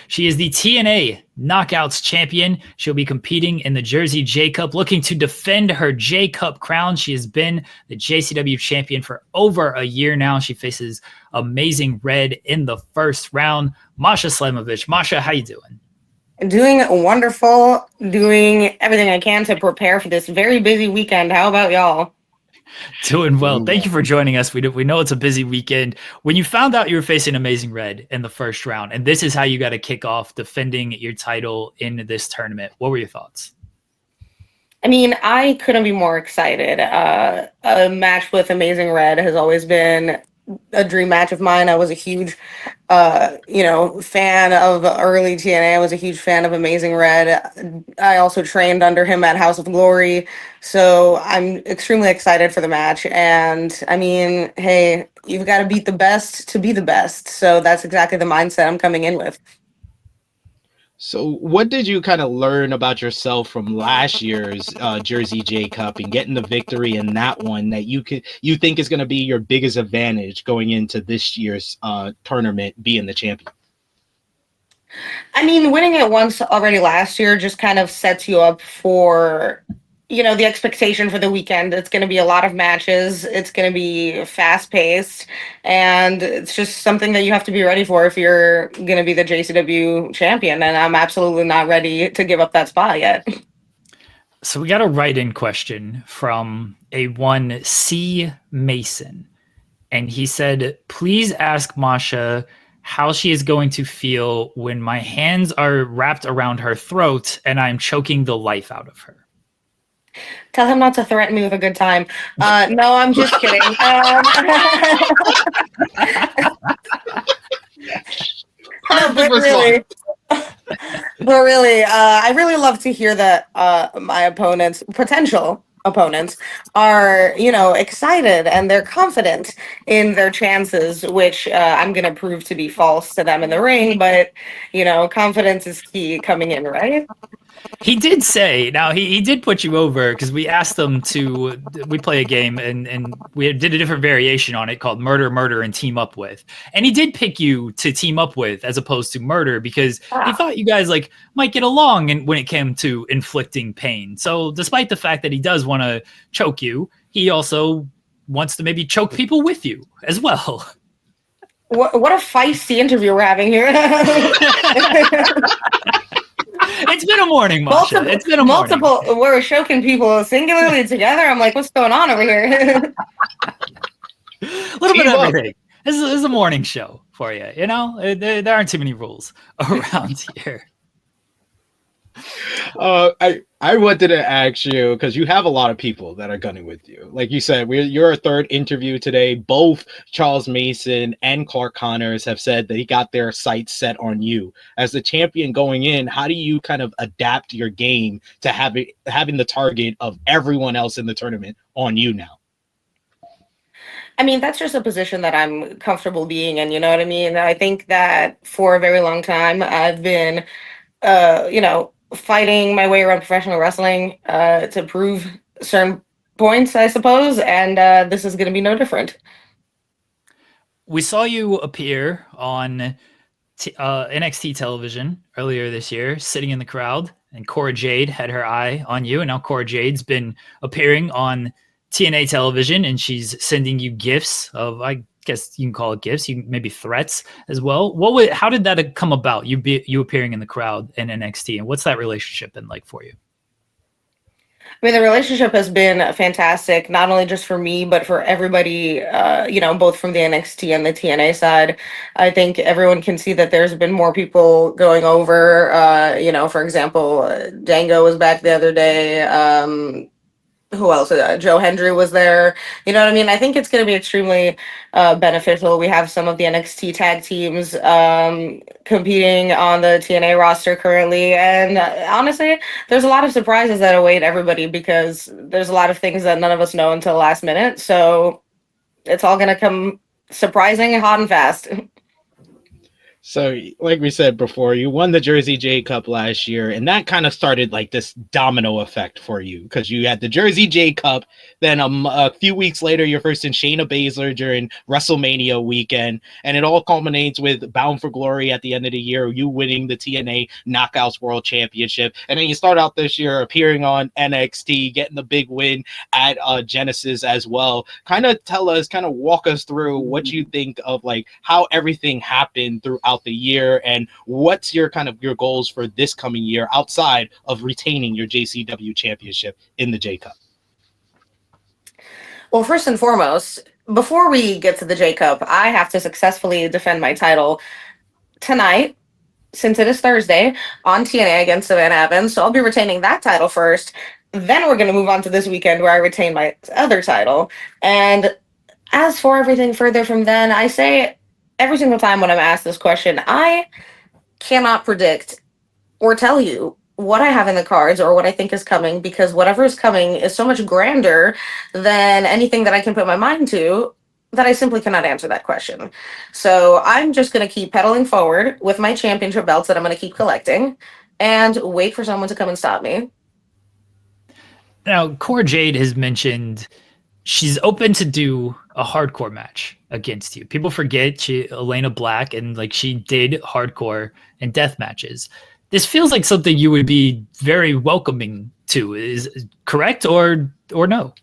She is the TNA Knockouts champion. She'll be competing in the Jersey J-Cup, looking to defend her J-Cup crown. She has been the JCW champion for over a year now. She faces Amazing Red in the first round. Masha Slamovich. Masha, how you doing? Doing wonderful, doing everything I can to prepare for this very busy weekend. How about y'all? Doing well. Thank you for joining us. We know it's a busy weekend. When you found out you were facing Amazing Red in the first round, and this is how you got to kick off defending your title in this tournament, what were your thoughts? I mean, I couldn't be more excited. A match with Amazing Red has always been a dream match of mine. I was a huge, fan of early TNA. I was a huge fan of Amazing Red. I also trained under him at House of Glory. So I'm extremely excited for the match. And I mean, hey, you've got to beat the best to be the best. So that's exactly the mindset I'm coming in with. So what did you kind of learn about yourself from last year's Jersey J-Cup and getting the victory in that one that you think is going to be your biggest advantage going into this year's tournament being the champion? I mean, winning it once already last year just kind of sets you up for, the expectation for the weekend. It's going to be a lot of matches. It's going to be fast paced, and it's just something that you have to be ready for if you're going to be the JCW champion. And I'm absolutely not ready to give up that spot yet. So we got a write-in question from a one C Mason, and he said, please ask Masha how she is going to feel when my hands are wrapped around her throat and I'm choking the life out of her. Tell him not to threaten me with a good time. No, I'm just kidding. But really, I really love to hear that my potential opponents are, excited and they're confident in their chances, which I'm going to prove to be false to them in the ring. But, confidence is key coming in, right? He did say, now he did put you over because we asked him we play a game and we did a different variation on it called Murder, and Team Up With. And he did pick you to team up with as opposed to murder because he thought you guys might get along when it came to inflicting pain. So despite the fact that he does want to choke you, he also wants to maybe choke people with you as well. What a feisty interview we're having here. It's been a morning, Masha. It's been a morning. We're choking people singularly together. I'm like, what's going on over here? A little bit of everything. This is a morning show for you. There aren't too many rules around here. I wanted to ask you, because you have a lot of people that are gunning with you. Like you said, you're a third interview today. Both Charles Mason and Clark Connors have said they got their sights set on you. As the champion going in, how do you kind of adapt your game to having the target of everyone else in the tournament on you now? I mean, that's just a position that I'm comfortable being in, you know what I mean? I think that for a very long time, I've been, fighting my way around professional wrestling to prove certain points, I suppose, and this is going to be no different. We saw you appear on NXT television earlier this year, sitting in the crowd, and Cora Jade had her eye on you, and now Cora Jade's been appearing on TNA television, and she's sending you gifts of, I guess you can call it gifts, maybe threats as well. How did that come about? You appearing in the crowd in NXT, and what's that relationship been like for you? I mean, the relationship has been fantastic, not only just for me, but for everybody, both from the NXT and the TNA side. I think everyone can see that there's been more people going over, for example, Dango was back the other day. Who else? Joe Hendry was there. You know what I mean? I think it's going to be extremely beneficial. We have some of the NXT tag teams competing on the TNA roster currently. And honestly, there's a lot of surprises that await everybody because there's a lot of things that none of us know until the last minute. So it's all going to come surprising, hot and fast. So, like we said before, you won the Jersey J-Cup last year, and that kind of started like this domino effect for you because you had the Jersey J-Cup. Then a few weeks later, you're facing Shayna Baszler during WrestleMania weekend, and it all culminates with Bound for Glory at the end of the year, you winning the TNA Knockouts World Championship. And then you start out this year appearing on NXT, getting the big win at Genesis as well. Kind of walk us through what you think of like how everything happened throughout the year, and what's your goals for this coming year outside of retaining your JCW championship in the J Cup. Well, first and foremost, before we get to the J Cup, I have to successfully defend my title tonight, since it is Thursday, on TNA against Savannah Evans. So I'll be retaining that title first. Then we're going to move on to this weekend where I retain my other title. And as for everything further from then, I say every single time when I'm asked this question, I cannot predict or tell you what I have in the cards or what I think is coming, because whatever is coming is so much grander than anything that I can put my mind to that I simply cannot answer that question. So I'm just going to keep pedaling forward with my championship belts that I'm going to keep collecting and wait for someone to come and stop me. Now, Cora Jade has mentioned she's open to do a hardcore match against you. People forget Elena Black, and like she did hardcore and death matches. This feels like something you would be very welcoming to. Is correct or no?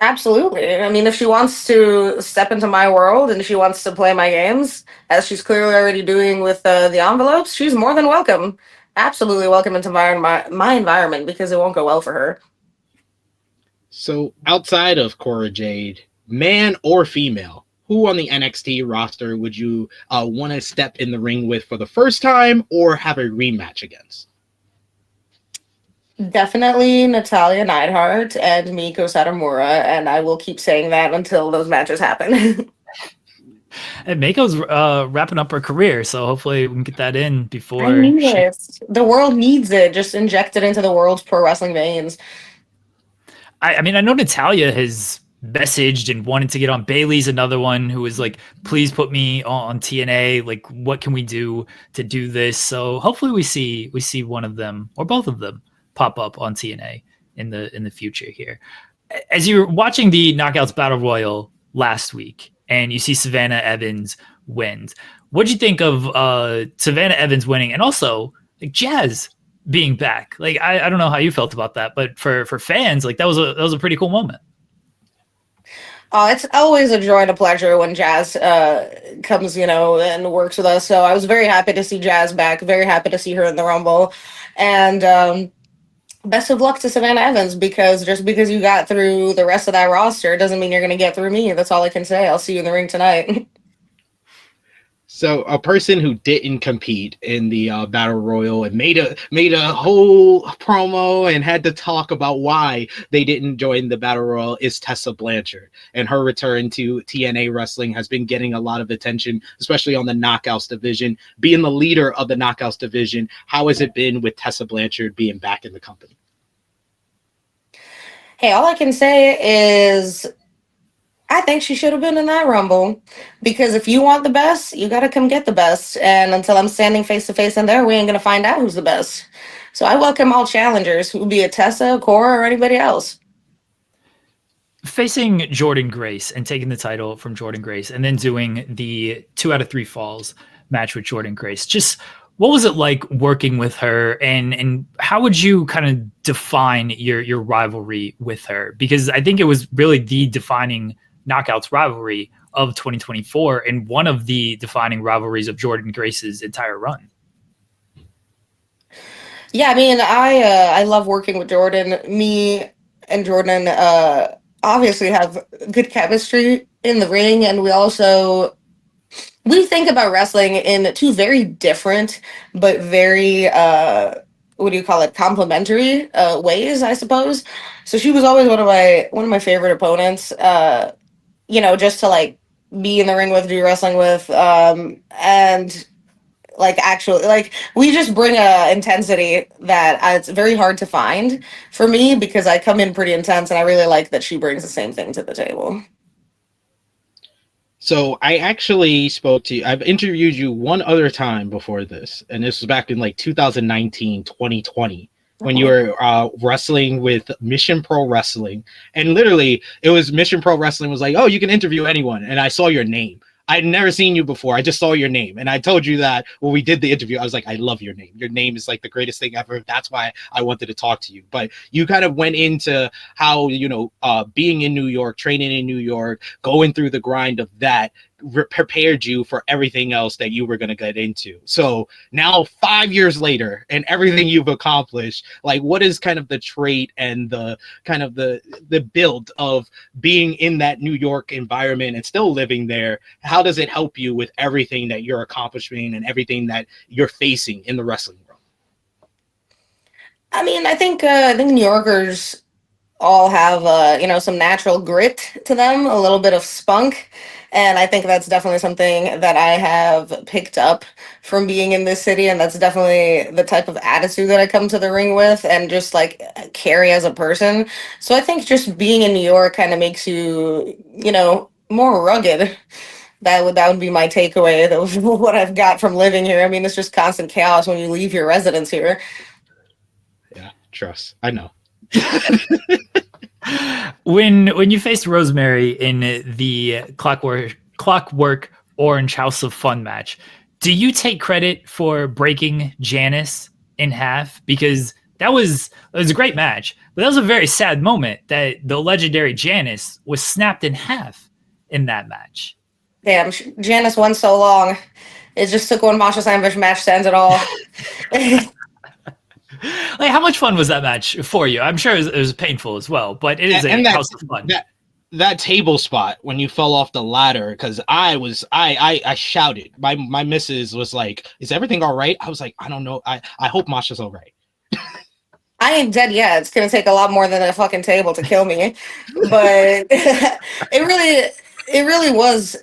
Absolutely. I mean, if she wants to step into my world and she wants to play my games, as she's clearly already doing with the envelopes, she's more than welcome. Absolutely welcome into my environment, because it won't go well for her. So outside of Cora Jade, man or female, who on the NXT roster would you want to step in the ring with for the first time or have a rematch against? Definitely Natalya Neidhart and Miko Satomura, and I will keep saying that until those matches happen. And Mako's wrapping up her career, so hopefully we can get that in before. I need it. The world needs it. Just inject it into the world's pro wrestling veins. I mean, I know Natalya has messaged and wanted to get on. Bailey's another one who was like, please put me on TNA. Like, what can we do to do this? So hopefully we see one of them or both of them pop up on TNA in the future here. As you're watching the Knockouts Battle Royal last week and you see Savannah Evans wins, what'd you think of Savannah Evans winning, and also like Jazz being back? Like, I don't know how you felt about that, but for fans, like that was a pretty cool moment. It's always a joy and a pleasure when Jazz comes, and works with us. So I was very happy to see Jazz back, very happy to see her in the Rumble. And best of luck to Savannah Evans, because just because you got through the rest of that roster doesn't mean you're going to get through me. That's all I can say. I'll see you in the ring tonight. So a person who didn't compete in the Battle Royal and made a whole promo and had to talk about why they didn't join the Battle Royal is Tessa Blanchard. And her return to TNA Wrestling has been getting a lot of attention, especially on the Knockouts division. Being the leader of the Knockouts division, how has it been with Tessa Blanchard being back in the company? Hey, all I can say is I think she should have been in that Rumble, because if you want the best, you got to come get the best. And until I'm standing face to face in there, we ain't going to find out who's the best. So I welcome all challengers, who be it Tessa, Cora, or anybody else. Facing Jordan Grace and taking the title from Jordan Grace, and then doing the 2 out of 3 falls match with Jordan Grace, just what was it like working with her, and how would you kind of define your rivalry with her? Because I think it was really the defining Knockouts rivalry of 2024 and one of the defining rivalries of Jordan Grace's entire run. Yeah, I mean, I love working with Jordan. Me and Jordan obviously have good chemistry in the ring, and we think about wrestling in two very different but very complementary ways, I suppose. So she was always one of my favorite opponents. Just to like be in the ring with, do wrestling with, and like actually like we just bring a intensity that it's very hard to find for me, because I come in pretty intense, and I really like that she brings the same thing to the table. So I actually spoke to you. I've interviewed you one other time before this, and this was back in like 2019, 2020, when you were wrestling with Mission Pro Wrestling. And literally, it was Mission Pro Wrestling was like, oh, you can interview anyone. And I saw your name. I'd never seen you before. I just saw your name. And I told you that when we did the interview, I was like, I love your name. Your name is like the greatest thing ever. That's why I wanted to talk to you. But you kind of went into how, being in New York, training in New York, going through the grind of that, prepared you for everything else that you were going to get into. So now 5 years later and everything you've accomplished, like what is kind of the trait and the kind of the build of being in that New York environment and still living there? How does it help you with everything that you're accomplishing and everything that you're facing in the wrestling world? I mean, I think New Yorkers all have some natural grit to them, a little bit of spunk, and I think that's definitely something that I have picked up from being in this city, and that's definitely the type of attitude that I come to the ring with and just like carry as a person. So I think just being in New York kind of makes you, more rugged. That would be my takeaway. That was what I've got from living here. I mean, it's just constant chaos when you leave your residence here. Yeah, trust. I know. When you faced Rosemary in the Clockwork Orange House of Fun match, do you take credit for breaking Janice in half? Because it was a great match, but that was a very sad moment that the legendary Janice was snapped in half in that match. Damn, Janice won so long. It just took one Masha Slamovich match to end it all. Like, how much fun was that match for you? I'm sure it was painful as well, but it is a house of fun. That table spot when you fell off the ladder, because I shouted. My missus was like, "Is everything all right?" I was like, "I don't know. I hope Masha's all right." I ain't dead yet. It's gonna take a lot more than a fucking table to kill me, but it really was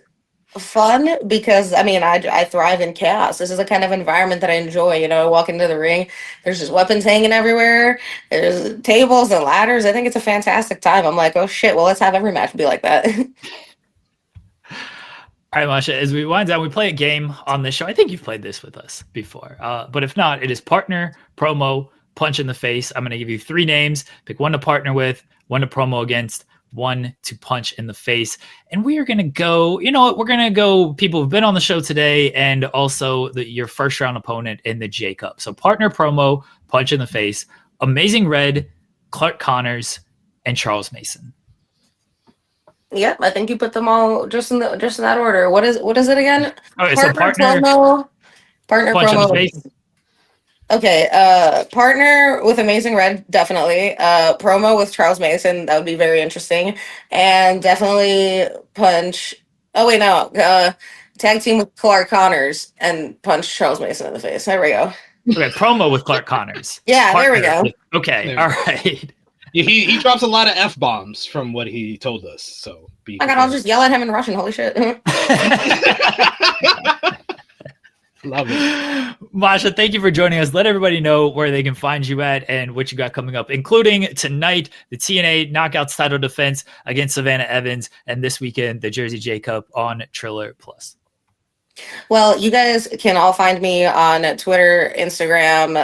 fun because I mean I thrive in chaos. This is the kind of environment that I enjoy. I walk into the ring, there's just weapons hanging everywhere, there's tables and ladders. I think it's a fantastic time. I'm like, oh shit, well, let's have every match be like that. All right, Masha, as we wind down, we play a game on this show. I think you've played this with us before, but if not, it is partner, promo, punch in the face. I'm going to give you 3 names, pick one to partner with, one to promo against, one to punch in the face. And we are going to go, we're going to go people who've been on the show today and also your first round opponent in the J-Cup. So partner, promo, punch in the face, Amazing Red, Clark Connors, and Charles Mason. Yep, I think you put them all just in that order. What is it again? All right, so partner, promo, partner, punch promo. in the face. Okay, partner with Amazing Red, definitely. Promo with Charles Mason, that would be very interesting. And definitely punch. Oh, wait, no. Tag team with Clark Connors and punch Charles Mason in the face. There we go. Okay, promo with Clark Connors. Yeah, partner. There we go. Okay, all right. He drops a lot of F-bombs from what he told us. So my God, I'll just yell at him in Russian. Holy shit. Love it. Masha, thank you for joining us. Let everybody know where they can find you at and what you got coming up, including tonight, the TNA Knockouts title defense against Savannah Evans, and this weekend, the Jersey J-Cup on Triller Plus. Well, you guys can all find me on Twitter, Instagram,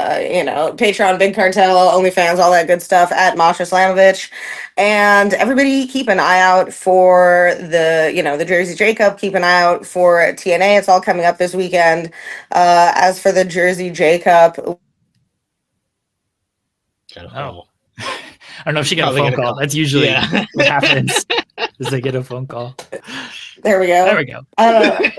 Patreon, Big Cartel, OnlyFans, all that good stuff at Masha Slamovich. And everybody keep an eye out for the Jersey J-Cup. Keep an eye out for TNA. It's all coming up this weekend. As for the Jersey J-Cup. Oh. I don't know if she got a phone call. That's usually what happens. Is they get a phone call. There we go. There we go.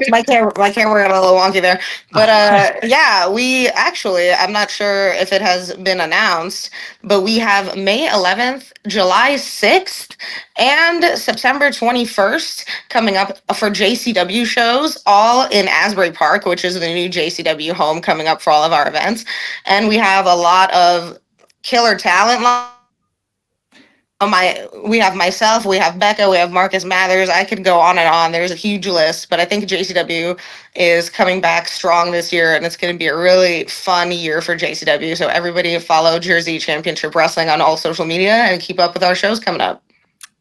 My camera got a little wonky there. But we actually, I'm not sure if it has been announced, but we have May 11th, July 6th, and September 21st coming up for JCW shows, all in Asbury Park, which is the new JCW home coming up for all of our events. And we have a lot of killer talent. We have myself, we have Becca, we have Marcus Mathers. I could go on and on. There's a huge list, but I think JCW is coming back strong this year, and it's going to be a really fun year for JCW. So everybody follow Jersey Championship Wrestling on all social media and keep up with our shows coming up.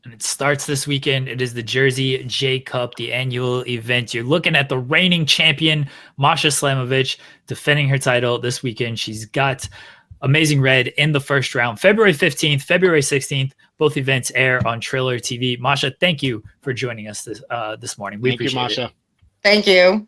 and it starts this weekend. It is the Jersey J-Cup, the annual event. You're looking at the reigning champion, Masha Slamovich, defending her title this weekend. She's got Amazing Red in the first round, February 15th, February 16th. Both events air on Triller TV. Masha, thank you for joining us this morning. We appreciate it. Thank you, Masha. Thank you.